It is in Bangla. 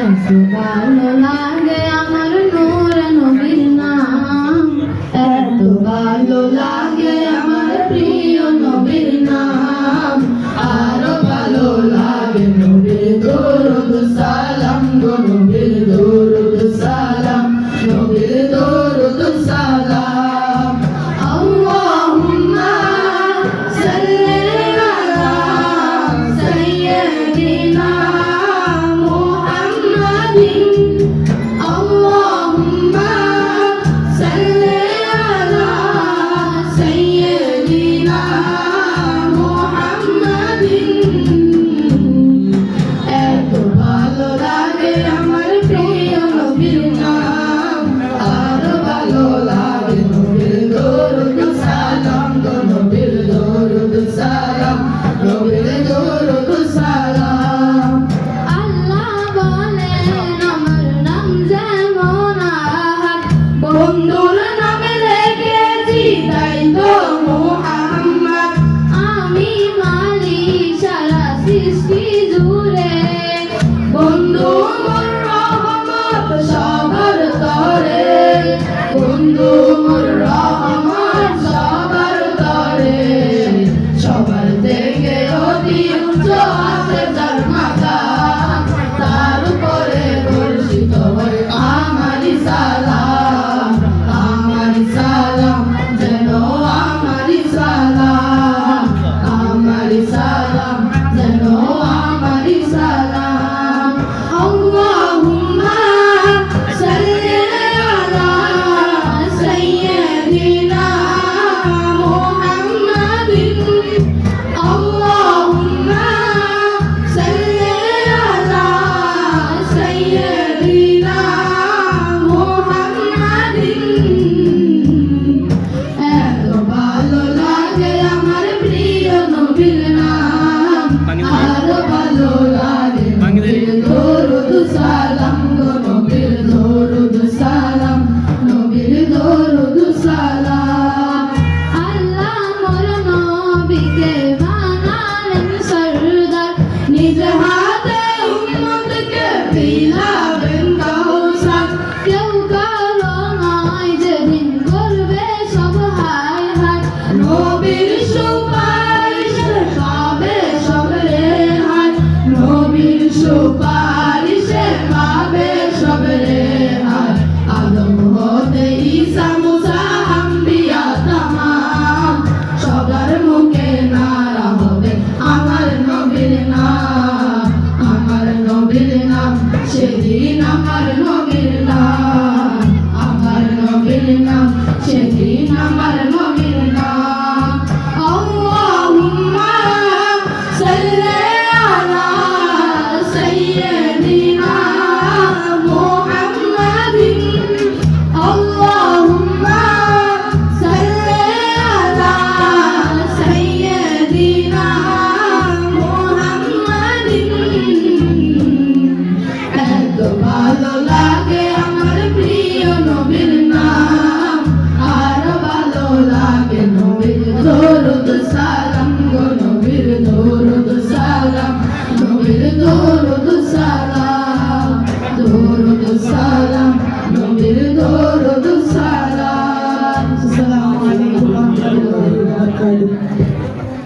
এত ভালো লাগে আমার নূর নবীর নাম, এত ভালো লাগে আমার প্রিয় নবীর নাম। আরো ভালো লাগে নবীর দরুদ সালাম গো, নবীর দরুদ সালাম, নবীর দরুদ সালাম। আল্লাহুম্মা সাল্লি আলা সাইয়্যিদিনা মুহাম্মাদিন, আল্লাহুম্মা সাল্লি আলা সাইয়্যিদিনা মুহাম্মাদিন। এত ভালো লাগে আমার প্রিয় নবীর নাম, আরো ভালো লাগে নবীর দরুদ সালাম গো, নবীর দরুদ সালাম, নবীর দরুদ সালাম। আল্লাহ বলেন আমার নাম যেমন আহাদ, বন্ধুর নামে রেখেছি তাই তো মুহাম্মদ। আমি মালিক সারা সৃষ্টি জুড়ে, বন্ধু মোর রহমত সবার তরে, বন্ধু মোর রহমত সবার তরে। সবার থেকে অতি উচ্চ আছে যার মাকাম, তার উপরে বর্ষিত হয় আমারই সালাম, আমারই সালাম যেন আমারই সালাম, আমারই সালাম যেন আমারই সালাম। আল্লাহুম্মা সাল্লি আলা সাইয়্যিদিনা মুহাম্মাদিন, আল্লাহুম্মা সাল্লি আলা সাইয়্যিদিনা মুহাম্মাদিন। এত ভালো লাগে আমার প্রিয় নবীর নাম, আরো ভালো লাগে নবীর দরুদ সালাম গো, নবীর দরুদ সালাম, নবীর দরুদ সালাম। আল্লাহ মোর নবীকে বানালেন সরদার, নিজ হাতে উম্মতকে বিলাবেন কাউসার। কেউ কারো নয় যেদিন করবে সব হায় হায়, নবীর সুপারিশে পাবে সব রেহাই, নবীর সুপারিশে পাবে সব রেহাই। আদম হতে ঈসা মুসা আম্বিয়া তামাম, সবার মুখে নারা হবে আমার নবীর নাম, আমার নবীর নাম। সেদিন আমার নবীর নাম, আমার নবীর নাম, সেদিন আমার নবীর নাম। আল্লাহুম্মা সাল্লি আলা সাইয়্যিদিনা